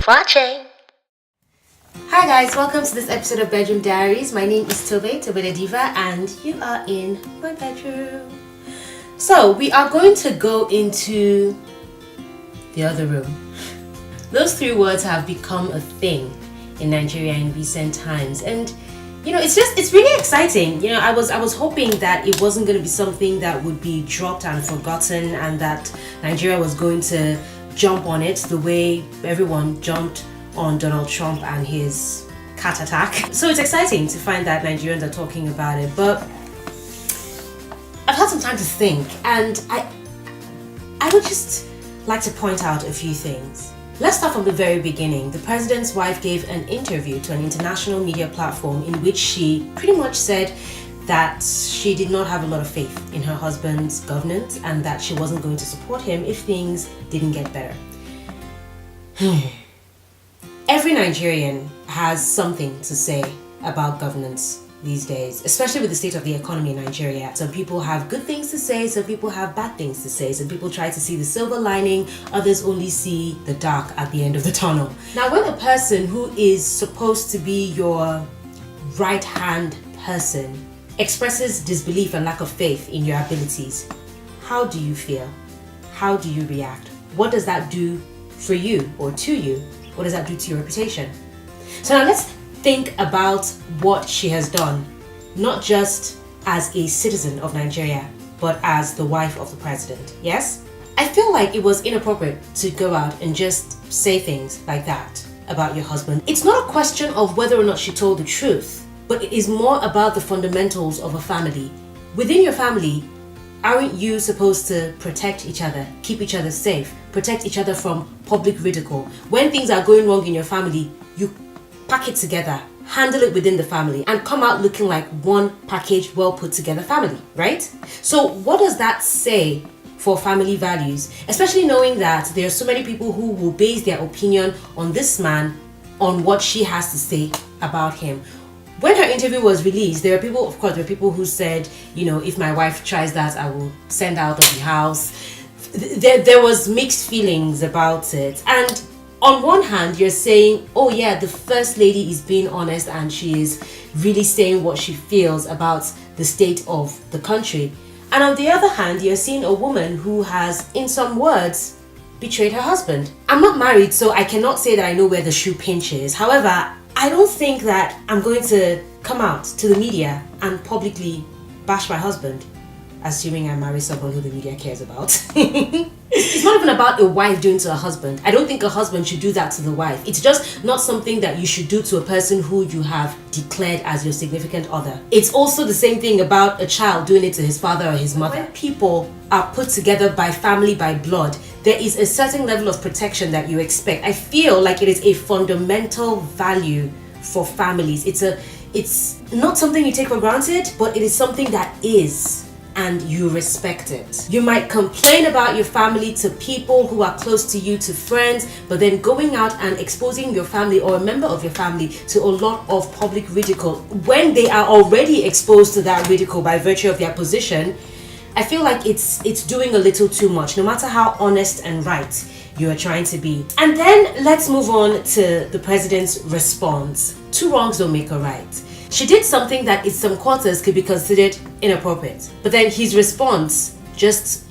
watching. Hi guys, welcome to this episode of Bedroom Diaries. My name is Tobe the Diva, and you are in my bedroom. So we are going to go into the other room. Those three words have become a thing in Nigeria in recent times, and it's really exciting. I was hoping that it wasn't going to be something that would be dropped and forgotten, and that Nigeria was going to jump on it the way everyone jumped on Donald Trump and his cat attack. So it's exciting to find that Nigerians are talking about it, but I've had some time to think, and I would just like to point out a few things. Let's start from the very beginning. The president's wife gave an interview to an international media platform in which she pretty much said that she did not have a lot of faith in her husband's governance and that she wasn't going to support him if things didn't get better. Every Nigerian has something to say about governance these days, especially with the state of the economy in Nigeria. Some people have good things to say, some people have bad things to say, some people try to see the silver lining, others only see the dark at the end of the tunnel. Now, when a person who is supposed to be your right-hand person expresses disbelief and lack of faith in your abilities, how do you feel? How do you react? What does that do for you or to you? What does that do to your reputation? So now let's think about what she has done, not just as a citizen of Nigeria, but as the wife of the president. Yes? I feel like it was inappropriate to go out and just say things like that about your husband. It's not a question of whether or not she told the truth, but it is more about the fundamentals of a family. Within your family, aren't you supposed to protect each other, keep each other safe, protect each other from public ridicule? When things are going wrong in your family, you pack it together, handle it within the family, and come out looking like one packaged, well put together family, right? So what does that say for family values? Especially knowing that there are so many people who will base their opinion on this man, on what she has to say about him. When her interview was released, there were people who said, if my wife tries that, I will send out of the house. There was mixed feelings about it. And on one hand, you're saying, oh yeah, the first lady is being honest and she is really saying what she feels about the state of the country. And on the other hand, you're seeing a woman who has, in some words, betrayed her husband. I'm not married, so I cannot say that I know where the shoe pinches. However, I don't think that I'm going to come out to the media and publicly bash my husband, assuming I marry someone who the media cares about. It's not even about a wife doing to a husband. I don't think a husband should do that to the wife. It's just not something that you should do to a person who you have declared as your significant other. It's also the same thing about a child doing it to his father or his mother. When people are put together by family, by blood, there is a certain level of protection that you expect. I feel like it is a fundamental value for families. It's not something you take for granted, but it is something that is, and you respect it. You might complain about your family to people who are close to you, to friends, but then going out and exposing your family or a member of your family to a lot of public ridicule when they are already exposed to that ridicule by virtue of their position, I feel like it's doing a little too much, no matter how honest and right you are trying to be. And then let's move on to the president's response. Two wrongs don't make a right. She did something that in some quarters could be considered inappropriate. But then his response just,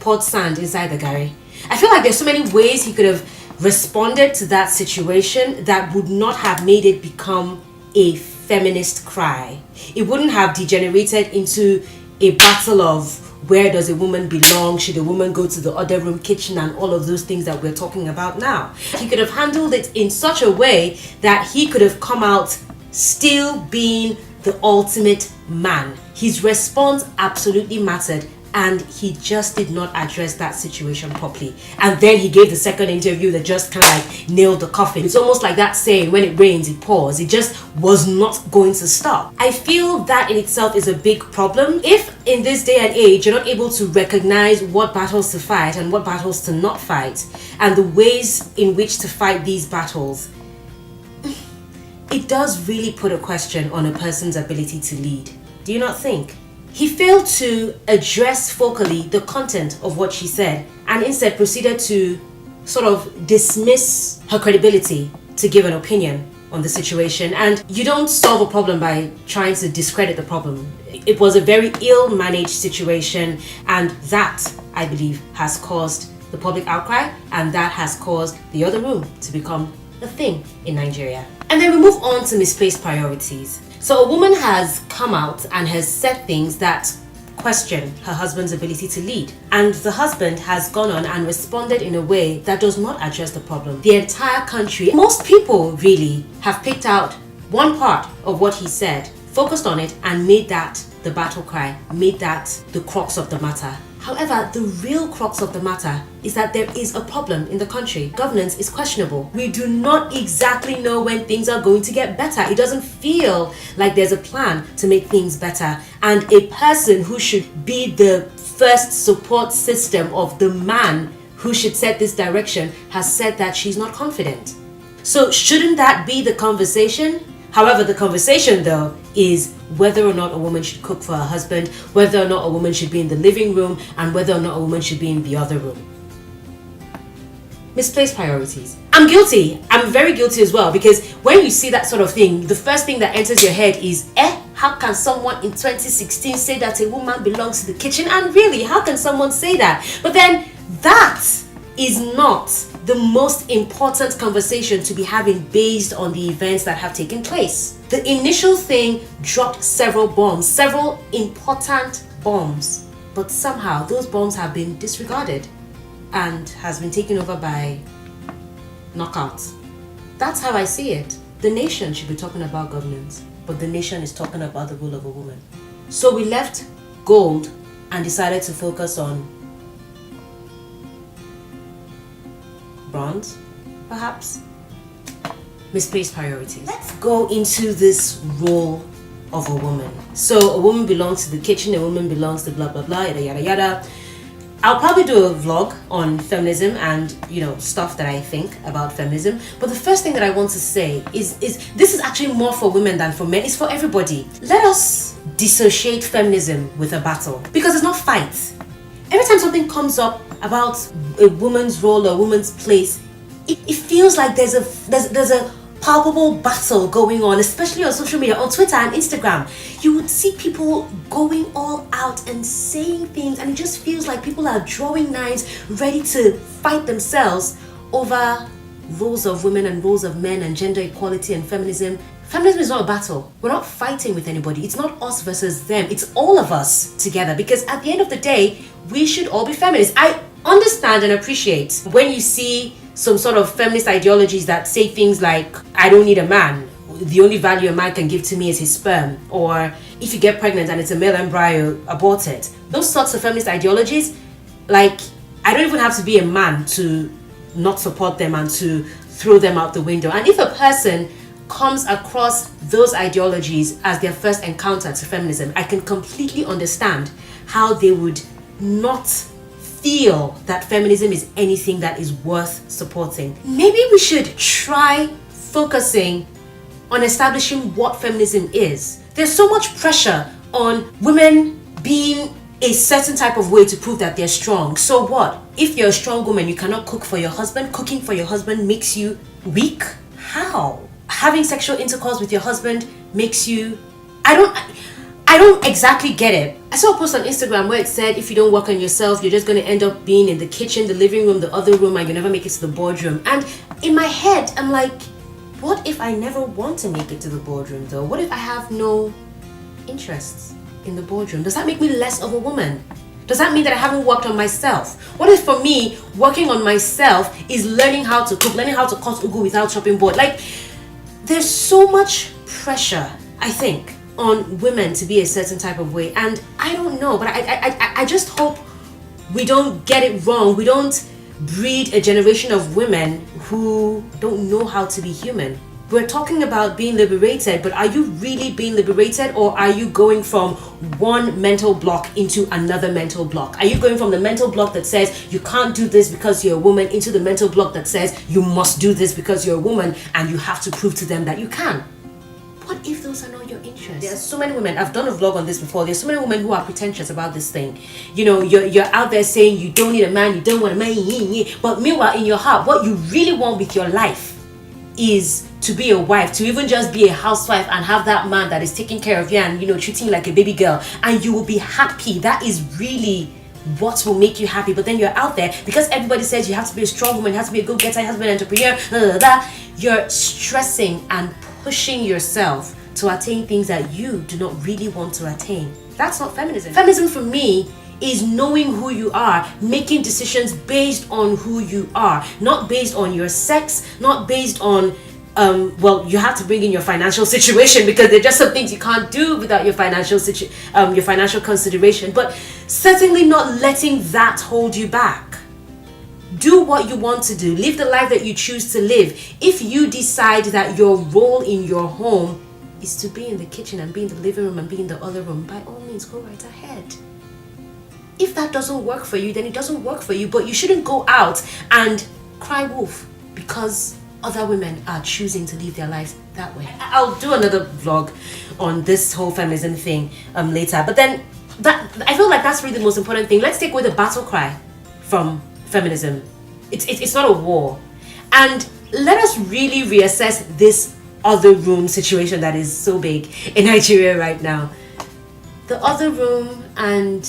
poured sand inside the garri. I feel like there's so many ways he could have responded to that situation that would not have made it become a feminist cry. It wouldn't have degenerated into a battle of where does a woman belong, should a woman go to the other room, kitchen, and all of those things that we're talking about now. He could have handled it in such a way that he could have come out still being the ultimate man. His response absolutely mattered, and he just did not address that situation properly. And then he gave the second interview that just kind of like nailed the coffin. It's almost like that saying, when it rains, it pours. It just was not going to stop. I feel that in itself is a big problem. If in this day and age, you're not able to recognize what battles to fight and what battles to not fight, and the ways in which to fight these battles, it does really put a question on a person's ability to lead. Do you not think? He failed to address focally the content of what she said and instead proceeded to sort of dismiss her credibility to give an opinion on the situation, and you don't solve a problem by trying to discredit the problem. It was a very ill-managed situation, and that, I believe, has caused the public outcry, and that has caused the other room to become a thing in Nigeria. And then we move on to misplaced priorities. So a woman has come out and has said things that question her husband's ability to lead, and the husband has gone on and responded in a way that does not address the problem. The entire country, most people really, have picked out one part of what he said, focused on it, and made that the battle cry, made that the crux of the matter. However, the real crux of the matter is that there is a problem in the country. Governance is questionable. We do not exactly know when things are going to get better. It doesn't feel like there's a plan to make things better. And a person who should be the first support system of the man who should set this direction has said that she's not confident. So shouldn't that be the conversation? However, the conversation though is whether or not a woman should cook for her husband, whether or not a woman should be in the living room, and whether or not a woman should be in the other room. Misplaced priorities. I'm guilty. I'm very guilty as well, because when you see that sort of thing, the first thing that enters your head is, how can someone in 2016 say that a woman belongs to the kitchen? And really, how can someone say that? But then that is not the most important conversation to be having based on the events that have taken place. The initial thing dropped several bombs, several important bombs, but somehow those bombs have been disregarded and has been taken over by knockouts. That's how I see it. The nation should be talking about governance, but the nation is talking about the role of a woman. So we left gold and decided to focus on bronze, perhaps. Misplaced priorities. Let's go into this role of a woman. So a woman belongs to the kitchen, a woman belongs to blah blah blah, yada yada yada. I'll probably do a vlog on feminism and stuff that I think about feminism. But the first thing that I want to say is this is actually more for women than for men. It's for everybody. Let us dissociate feminism with a battle, because it's not fight. Every time something comes up about a woman's role or a woman's place, it feels like there's a palpable battle going on, especially on social media, on Twitter and Instagram. You would see people going all out and saying things, and it just feels like people are drawing knives, ready to fight themselves over roles of women and roles of men and gender equality and feminism. Feminism is not a battle. We're not fighting with anybody. It's not us versus them. It's all of us together, because at the end of the day, we should all be feminists. I understand and appreciate when you see some sort of feminist ideologies that say things like, I don't need a man. The only value a man can give to me is his sperm. Or if you get pregnant and it's a male embryo, abort it. Those sorts of feminist ideologies, like, I don't even have to be a man to not support them and to throw them out the window. And if a person comes across those ideologies as their first encounter to feminism, I can completely understand how they would not feel that feminism is anything that is worth supporting. Maybe we should try focusing on establishing what feminism is. There's so much pressure on women being a certain type of way to prove that they're strong. So what? If you're a strong woman, you cannot cook for your husband. Cooking for your husband makes you weak? How? Having sexual intercourse with your husband makes you... I don't exactly get it. I saw a post on Instagram where it said, if you don't work on yourself, you're just going to end up being in the kitchen, the living room, the other room, and you never make it to the boardroom. And in my head, I'm like, what if I never want to make it to the boardroom though? What if I have no interests in the boardroom? Does that make me less of a woman? Does that mean that I haven't worked on myself? What if for me, working on myself is learning how to cook, learning how to cut ugu without chopping board? Like, there's so much pressure, I think, on women to be a certain type of way, and I don't know, but I just hope we don't get it wrong. We don't breed a generation of women who don't know how to be human. We're talking about being liberated, but are you really being liberated, or are you going from one mental block into another mental block? Are you going from the mental block that says you can't do this because you're a woman into the mental block that says you must do this because you're a woman and you have to prove to them that you can? What if those are not your interests? There are so many women, I've done a vlog on this before, there's so many women who are pretentious about this thing. You know, you're out there saying you don't need a man, you don't want a man, but meanwhile in your heart, what you really want with your life is to be a wife, to even just be a housewife and have that man that is taking care of you and, you know, treating you like a baby girl, and you will be happy. That is really what will make you happy. But then you're out there, because everybody says you have to be a strong woman, you have to be a go-getter, you have to be an entrepreneur, you're stressing and pushing yourself to attain things that you do not really want to attain. That's not feminism. Feminism for me is knowing who you are, making decisions based on who you are, not based on your sex, not based on well, you have to bring in your financial situation, because there are just some things you can't do without your financial consideration, but certainly not letting that hold you back. Do what you want to do. Live the life that you choose to live. If you decide that your role in your home is to be in the kitchen and be in the living room and be in the other room, by all means, go right ahead. If that doesn't work for you, then it doesn't work for you, but you shouldn't go out and cry wolf because other women are choosing to live their lives that way. I'll do another vlog on this whole feminism thing later, but then I feel like that's really the most important thing. Let's take away the battle cry from feminism. It's not a war, and let us really reassess this other room situation that is so big in Nigeria right now. The other room and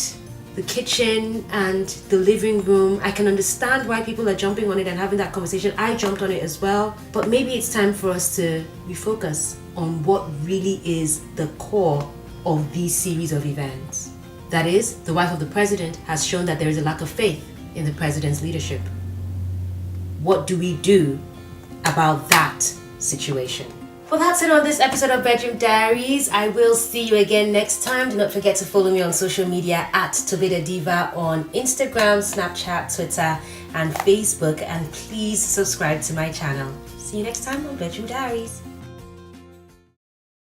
the kitchen and the living room, I can understand why people are jumping on it and having that conversation. I jumped on it as well, but maybe it's time for us to refocus on what really is the core of these series of events. That is, the wife of the president has shown that there is a lack of faith in the president's leadership. What do we do about that situation? Well, that's it on this episode of Bedroom Diaries. I will see you again next time. Do not forget to follow me on social media at Tobeda Diva on Instagram, Snapchat, Twitter, and Facebook. And please subscribe to my channel. See you next time on Bedroom Diaries.